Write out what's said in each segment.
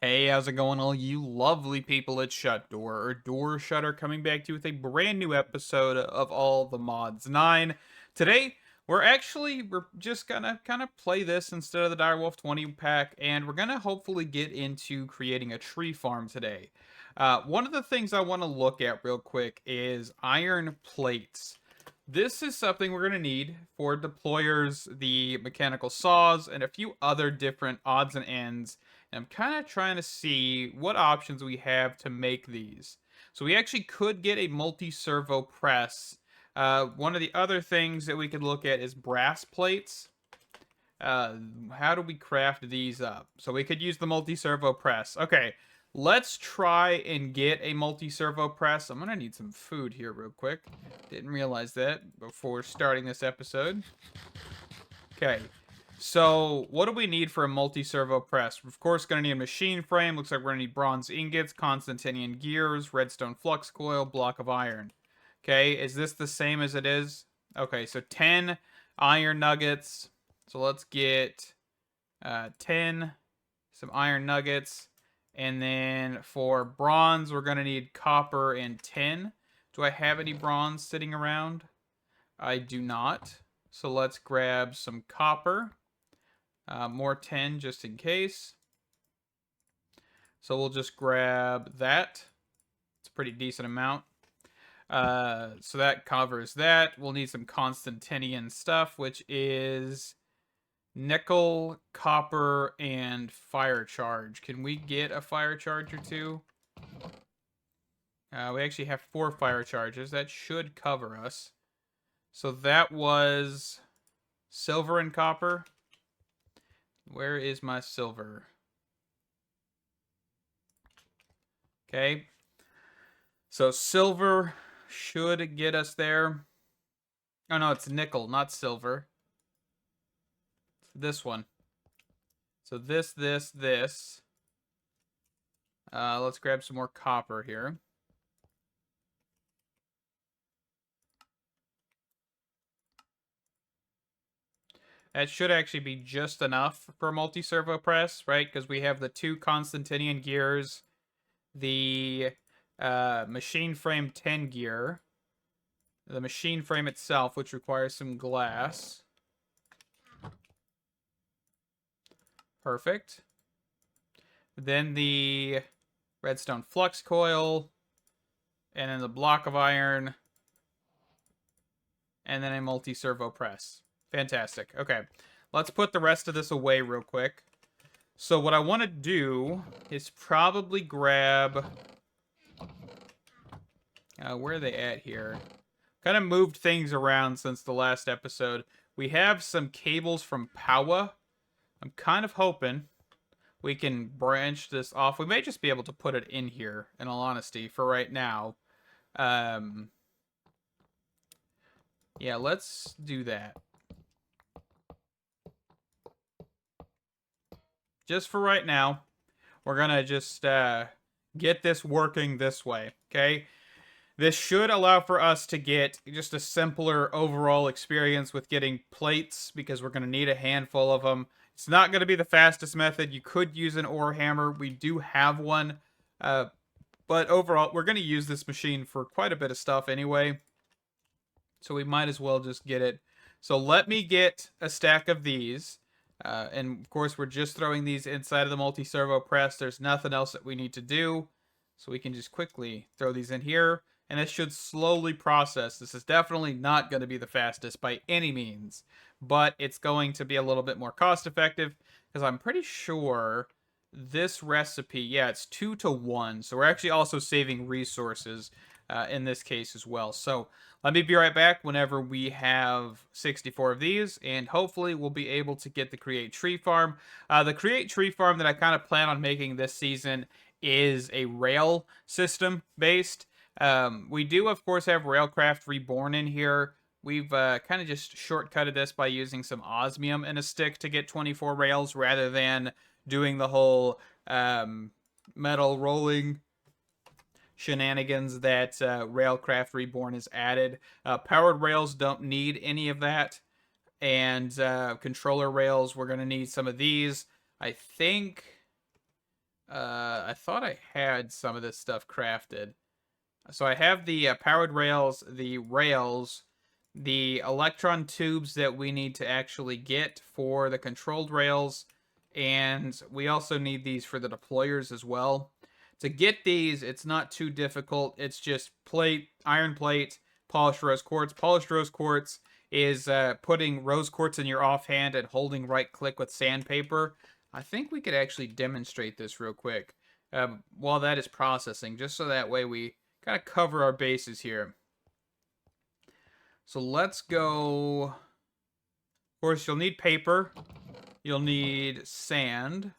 Hey, how's it going, all you lovely people at Shut Door or Door Shutter, coming back to you with a brand new episode of All the Mods 9. Today, we're just gonna kind of play this instead of the Direwolf 20 pack, and we're gonna hopefully get into creating a tree farm today. One of the things I want to look at real quick is iron plates. This is something we're going to need for deployers, the mechanical saws, and a few other different odds and ends. And I'm kind of trying to see what options we have to make these. So we actually could get a multi-servo press. One of the other things that we could look at is brass plates. How do we craft these up? So we could use the multi-servo press. Okay, let's try and get a multi-servo press. I'm gonna need some food here real quick. Didn't realize that before starting this episode. Okay, so what do we need for a multi-servo press? Of course, gonna need a machine frame. Looks like we're gonna need bronze ingots, Constantinian gears, redstone flux coil, block of iron. Okay, is this the same as it is? Okay, so 10 iron nuggets. So let's get 10, some iron nuggets. And then for bronze, we're going to need copper and tin. Do I have any bronze sitting around? I do not. So let's grab some copper. More tin just in case. So we'll just grab that. It's a pretty decent amount. So that covers that. We'll need some Constantinian stuff, which is nickel, copper, and fire charge. Can we get a fire charge or two? We actually have 4 fire charges. That should cover us. So that was silver and copper. Where is my silver? Okay. So silver should get us there. Oh no, it's nickel, not silver. This one. So this. Let's grab some more copper here. That should actually be just enough for a multi-servo press, right? Because we have the 2 Constantinian gears, the machine frame 10 gear, the machine frame itself, which requires some glass. Perfect. Then the redstone flux coil, and then the block of iron, and then a multi-servo press. Fantastic. Okay, let's put the rest of this away real quick. So what I want to do is probably grab... where are they at here? Kind of moved things around since the last episode. We have some cables from Powa. I'm kind of hoping we can branch this off. We may just be able to put it in here, in all honesty, for right now. Yeah, let's do that. Just for right now, we're gonna just get this working this way, okay? This should allow for us to get just a simpler overall experience with getting plates, because we're going to need a handful of them. It's not going to be the fastest method. You could use an ore hammer. We do have one. But overall, we're going to use this machine for quite a bit of stuff anyway. So we might as well just get it. So let me get a stack of these. And of course, we're just throwing these inside of the multi-servo press. There's nothing else that we need to do. So we can just quickly throw these in here. And it should slowly process. This is definitely not going to be the fastest by any means, but it's going to be a little bit more cost effective, because I'm pretty sure this recipe, yeah, it's 2 to 1. So we're actually also saving resources in this case as well. So let me be right back whenever we have 64 of these, and hopefully we'll be able to get the Create Tree Farm. The Create Tree Farm that I kind of plan on making this season is a rail system based. We do, of course, have Railcraft Reborn in here. We've kind of just shortcutted this by using some osmium in a stick to get 24 rails, rather than doing the whole metal rolling shenanigans that Railcraft Reborn has added. Powered rails don't need any of that. And controller rails, we're going to need some of these. I think... I thought I had some of this stuff crafted. So I have the powered rails, the electron tubes that we need to actually get for the controlled rails, and we also need these for the deployers as well. To get these, it's not too difficult. It's just iron plate, polished rose quartz. Polished rose quartz is putting rose quartz in your offhand and holding right click with sandpaper. I think we could actually demonstrate this real quick while that is processing, just so that way we kind of cover our bases here. So let's go. Of course, you'll need paper. You'll need sand.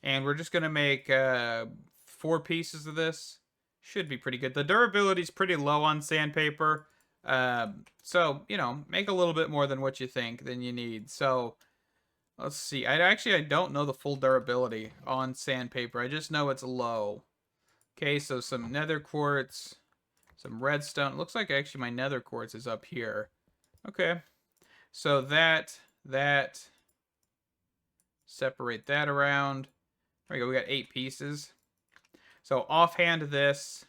And we're just going to make 4 pieces of this. Should be pretty good. The durability is pretty low on sandpaper. So, you know, make a little bit more than what you think than you need. So, let's see. I don't know the full durability on sandpaper. I just know it's low. Okay, so some nether quartz, some redstone. Looks like actually my nether quartz is up here. Okay, so that, separate that around. There we go, we got 8 pieces. So offhand this,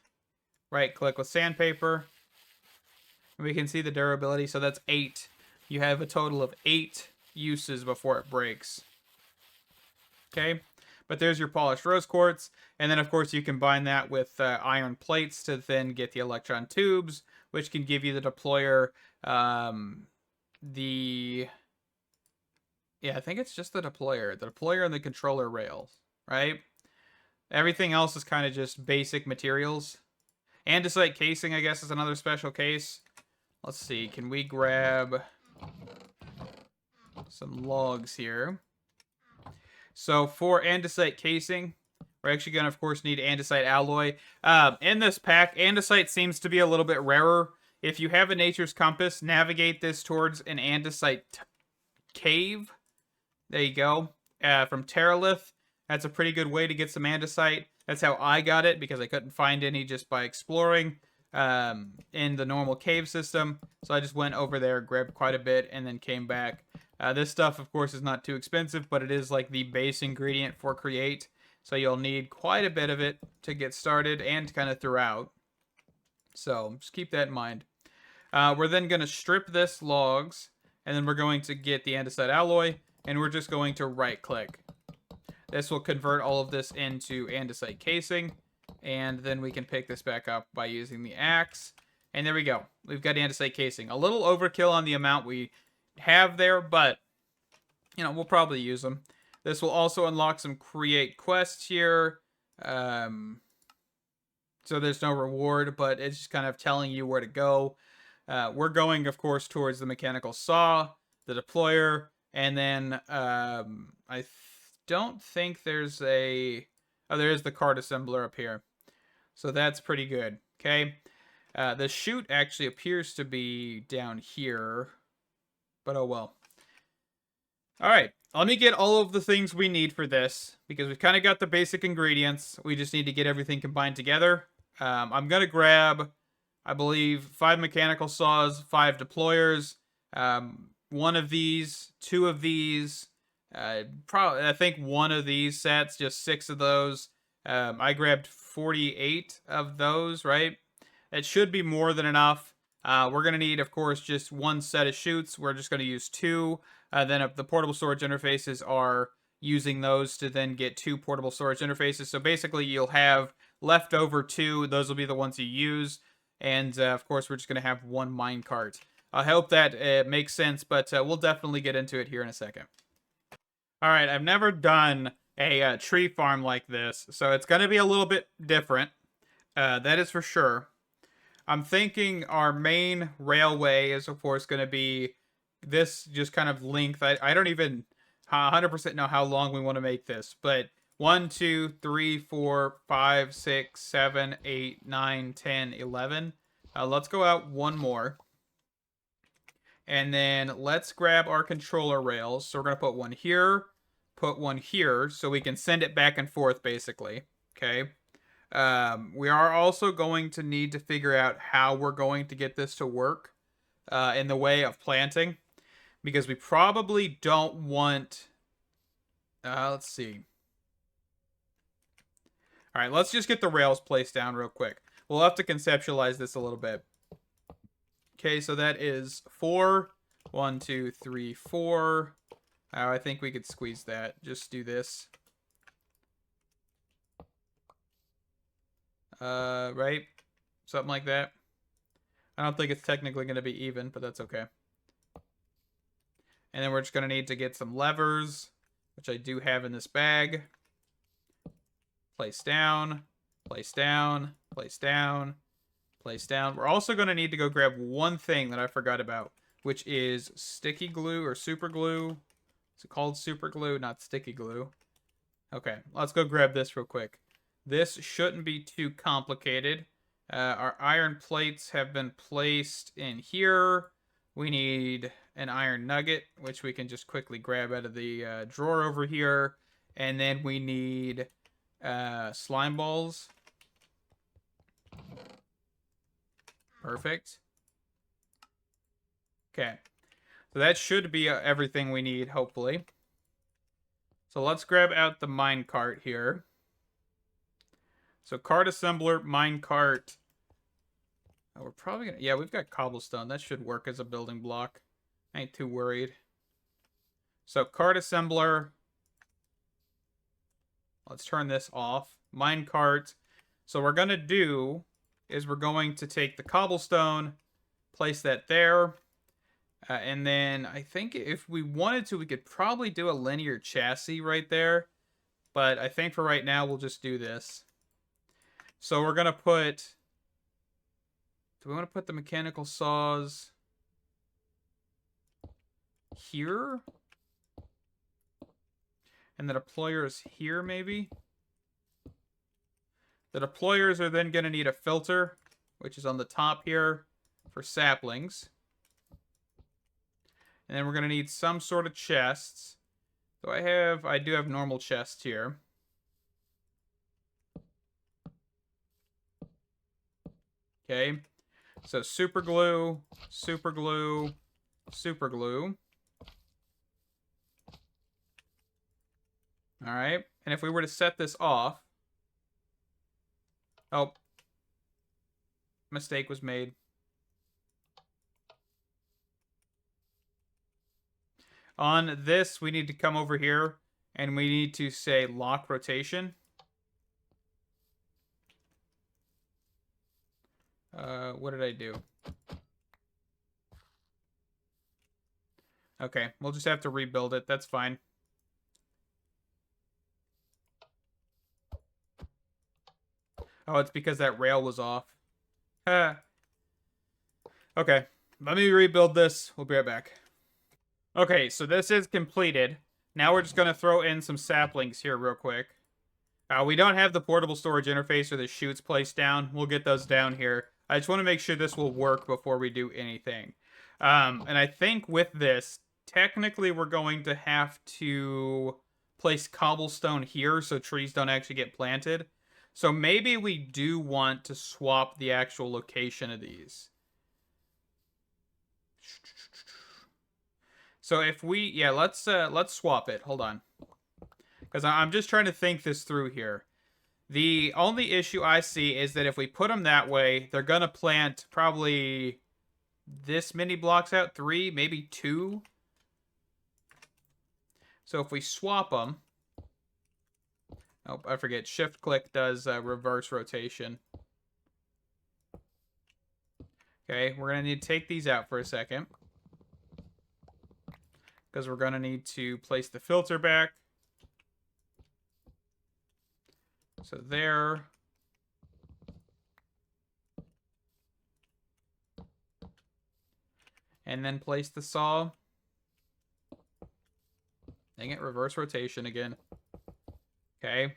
right click with sandpaper. And we can see the durability, so that's 8. You have a total of 8 uses before it breaks. Okay, but there's your polished rose quartz. And then, of course, you combine that with iron plates to then get the electron tubes, which can give you the deployer. Yeah, I think it's just the deployer and the controller rails, right? Everything else is kind of just basic materials. Andesite casing, I guess, is another special case. Let's see, can we grab some logs here? So for andesite casing, we're actually going to, of course, need andesite alloy. In this pack, andesite seems to be a little bit rarer. If you have a nature's compass, navigate this towards an andesite cave. There you go. From Terralith. That's a pretty good way to get some andesite. That's how I got it, because I couldn't find any just by exploring in the normal cave system. So I just went over there, grabbed quite a bit, and then came back. This stuff, of course, is not too expensive, but it is like the base ingredient for Create. So you'll need quite a bit of it to get started and kind of throughout. So just keep that in mind. We're then going to strip this logs, and then we're going to get the andesite alloy, and we're just going to right click. This will convert all of this into andesite casing, and then we can pick this back up by using the axe. And there we go. We've got andesite casing. A little overkill on the amount we have there, but, you know, we'll probably use them. This will also unlock some create quests here. So there's no reward, but it's just kind of telling you where to go. We're going, of course, towards the mechanical saw, the deployer, and then I don't think there's a... Oh, there is the card assembler up here. So that's pretty good. Okay. The chute actually appears to be down here. But oh well. Alright. Let me get all of the things we need for this, because we've kind of got the basic ingredients. We just need to get everything combined together. I'm going to grab, I believe, 5 mechanical saws, 5 deployers, 1 of these, 2 of these, probably, I think 1 of these sets, just 6 of those. I grabbed 48 of those, right? It should be more than enough. We're going to need, of course, just 1 set of chutes. We're just going to use 2. Then the portable storage interfaces are using those to then get 2 portable storage interfaces. So basically, you'll have leftover 2. Those will be the ones you use. And, of course, we're just going to have 1 minecart. I hope that makes sense, but we'll definitely get into it here in a second. All right, I've never done a tree farm like this, so it's going to be a little bit different. That is for sure. I'm thinking our main railway is, of course, going to be this just kind of length. I don't even 100% know how long we want to make this, but 1, 2, 3, 4, 5, 6, 7, 8, 9, 10, 11. Let's go out 1 more. And then let's grab our controller rails. So we're going to put 1 here, put 1 here, so we can send it back and forth, basically. Okay. We are also going to need to figure out how we're going to get this to work in the way of planting, because we probably don't want... let's see. All right, let's just get the rails placed down real quick. We'll have to conceptualize this a little bit. Okay, so that is 4. 1, 2, 3, 4. I think we could squeeze that. Just do this. Right? Something like that. I don't think it's technically going to be even, but that's okay. And then we're just going to need to get some levers, which I do have in this bag. Place down, place down, place down, place down. We're also going to need to go grab one thing that I forgot about, which is sticky glue or super glue. Is it called super glue, not sticky glue? Okay, let's go grab this real quick. This shouldn't be too complicated. Our iron plates have been placed in here. We need an iron nugget, which we can just quickly grab out of the drawer over here. And then we need slime balls. Perfect. Okay. So that should be everything we need, hopefully. So let's grab out the mine cart here. So cart assembler, mine cart. Oh, we're probably gonna... Yeah, we've got cobblestone. That should work as a building block. I ain't too worried. So cart assembler. Let's turn this off. Mine cart. So what we're going to do is we're going to take the cobblestone, place that there. And then I think if we wanted to, we could probably do a linear chassis right there. But I think for right now, we'll just do this. So we're going to put... Do we want to put the mechanical saws here? And the deployers here, maybe? The deployers are then going to need a filter, which is on the top here for saplings. And then we're going to need some sort of chests. So I do have normal chests here. Okay. So super glue, super glue, super glue. All right. And if we were to set this off. Oh. Mistake was made. On this, we need to come over here and we need to say lock rotation. What did I do? Okay, we'll just have to rebuild it. That's fine. Oh, it's because that rail was off. Okay, let me rebuild this. We'll be right back. Okay, so this is completed. Now we're just going to throw in some saplings here real quick. We don't have the portable storage interface or the chutes placed down. We'll get those down here. I just want to make sure this will work before we do anything. And I think with this, technically we're going to have to place cobblestone here so trees don't actually get planted. So maybe we do want to swap the actual location of these. So if we, yeah, let's swap it. Hold on. Because I'm just trying to think this through here. The only issue I see is that if we put them that way, they're going to plant probably this many blocks out. 3, maybe 2. So if we swap them... Oh, I forget. Shift-click does reverse rotation. Okay, we're going to need to take these out for a second. Because we're going to need to place the filter back. So there. And then place the saw. Dang it, reverse rotation again. Okay.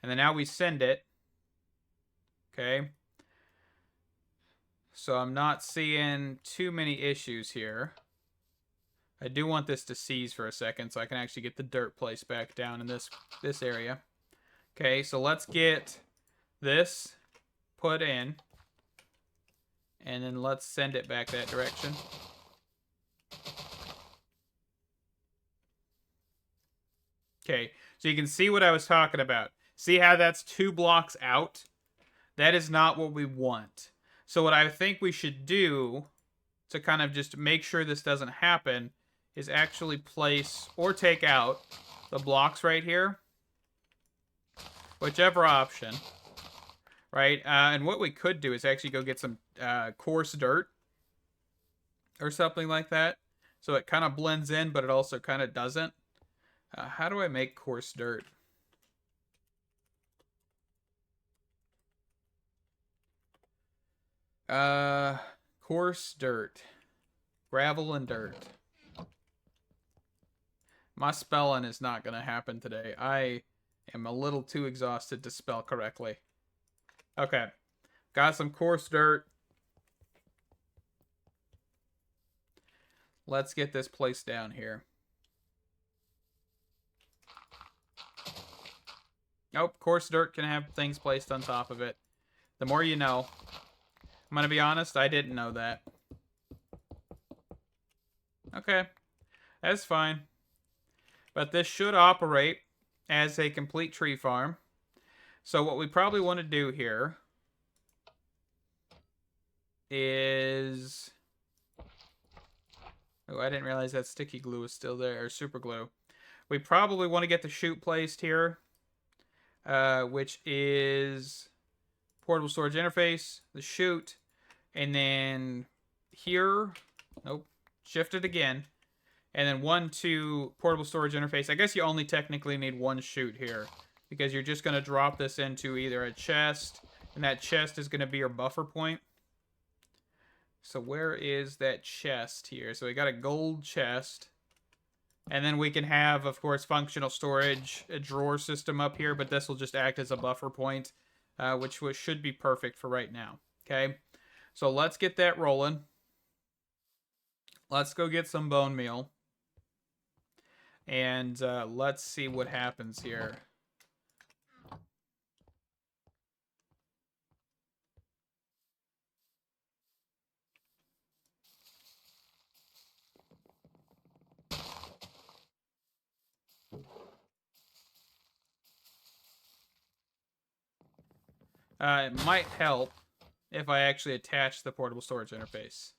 And then now we send it. Okay. So I'm not seeing too many issues here. I do want this to seize for a second so I can actually get the dirt placed back down in this area. Okay, so let's get this put in. And then let's send it back that direction. Okay, so you can see what I was talking about. See how that's 2 blocks out? That is not what we want. So what I think we should do to kind of just make sure this doesn't happen is actually place or take out the blocks right here. Whichever option. Right? And what we could do is actually go get some coarse dirt or something like that. So it kind of blends in, but it also kind of doesn't. How do I make coarse dirt? Coarse dirt. Gravel and dirt. My spelling is not going to happen today. I am a little too exhausted to spell correctly. Okay. Got some coarse dirt. Let's get this placed down here. Nope, coarse dirt can have things placed on top of it. The more you know. I'm going to be honest, I didn't know that. Okay. That's fine. But this should operate as a complete tree farm. So what we probably want to do here is... Oh, I didn't realize that sticky glue was still there, or super glue. We probably want to get the chute placed here, which is portable storage interface, the chute, and then here, nope, shift it again, and then 1, 2, portable storage interface. I guess you only technically need 1 chute here, because you're just going to drop this into either a chest, and that chest is going to be your buffer point. So where is that chest here? So we got a gold chest. And then we can have, of course, functional storage, a drawer system up here, but this will just act as a buffer point, which should be perfect for right now. Okay, so let's get that rolling. Let's go get some bone meal. And let's see what happens here. It might help if I actually attach the portable storage interface.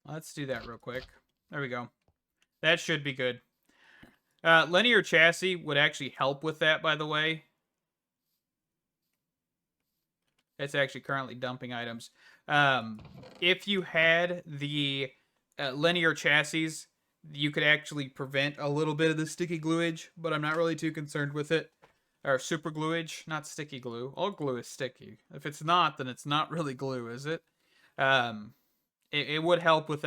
Let's do that real quick. There we go. That should be good. Linear chassis would actually help with that, by the way. It's actually currently dumping items. If you had the linear chassis, you could actually prevent a little bit of the sticky gluage, but I'm not really too concerned with it. Or super gluage, not sticky glue. All glue is sticky. If it's not, then it's not really glue, is it? It would help with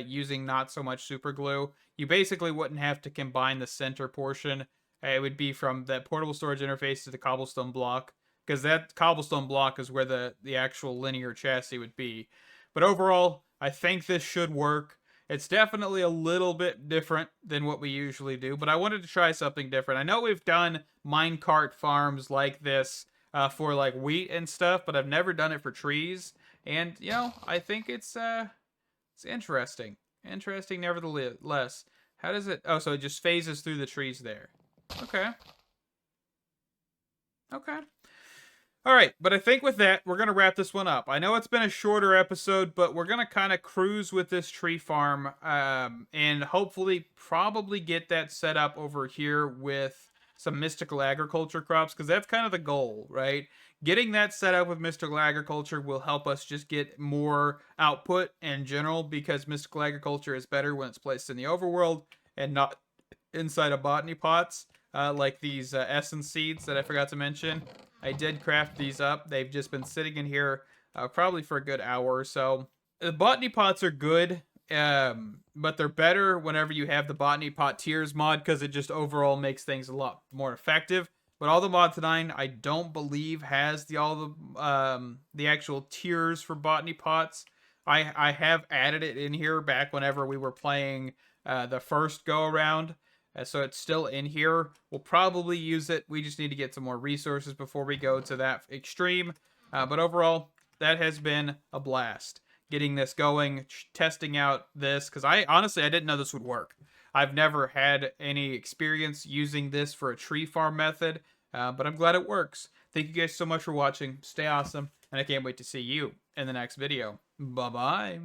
using not so much super glue. You basically wouldn't have to combine the center portion. It would be from that portable storage interface to the cobblestone block, because that cobblestone block is where the actual linear chassis would be. But overall, I think this should work. It's definitely a little bit different than what we usually do, but I wanted to try something different. I know we've done minecart farms like this for like wheat and stuff, but I've never done it for trees. And, you know, I think it's interesting. Interesting nevertheless. How does it... Oh, so it just phases through the trees there. Okay. Okay. All right, but I think with that, we're going to wrap this one up. I know it's been a shorter episode, but we're going to kind of cruise with this tree farm and hopefully probably get that set up over here with some mystical agriculture crops, because that's kind of the goal, right? Getting that set up with mystical agriculture will help us just get more output in general, because mystical agriculture is better when it's placed in the overworld and not inside of botany pots, like these essence seeds that I forgot to mention. I did craft these up. They've just been sitting in here probably for a good hour or so. The botany pots are good, but they're better whenever you have the botany pot tiers mod, because it just overall makes things a lot more effective. But all the Mods 9, I don't believe has the actual tiers for botany pots. I have added it in here back whenever we were playing the first go around. So it's still in here. We'll probably use it. We just need to get some more resources before we go to that extreme. But overall, that has been a blast. Getting this going, testing out this, because honestly, I didn't know this would work. I've never had any experience using this for a tree farm method, but I'm glad it works. Thank you guys so much for watching. Stay awesome, and I can't wait to see you in the next video. Bye bye.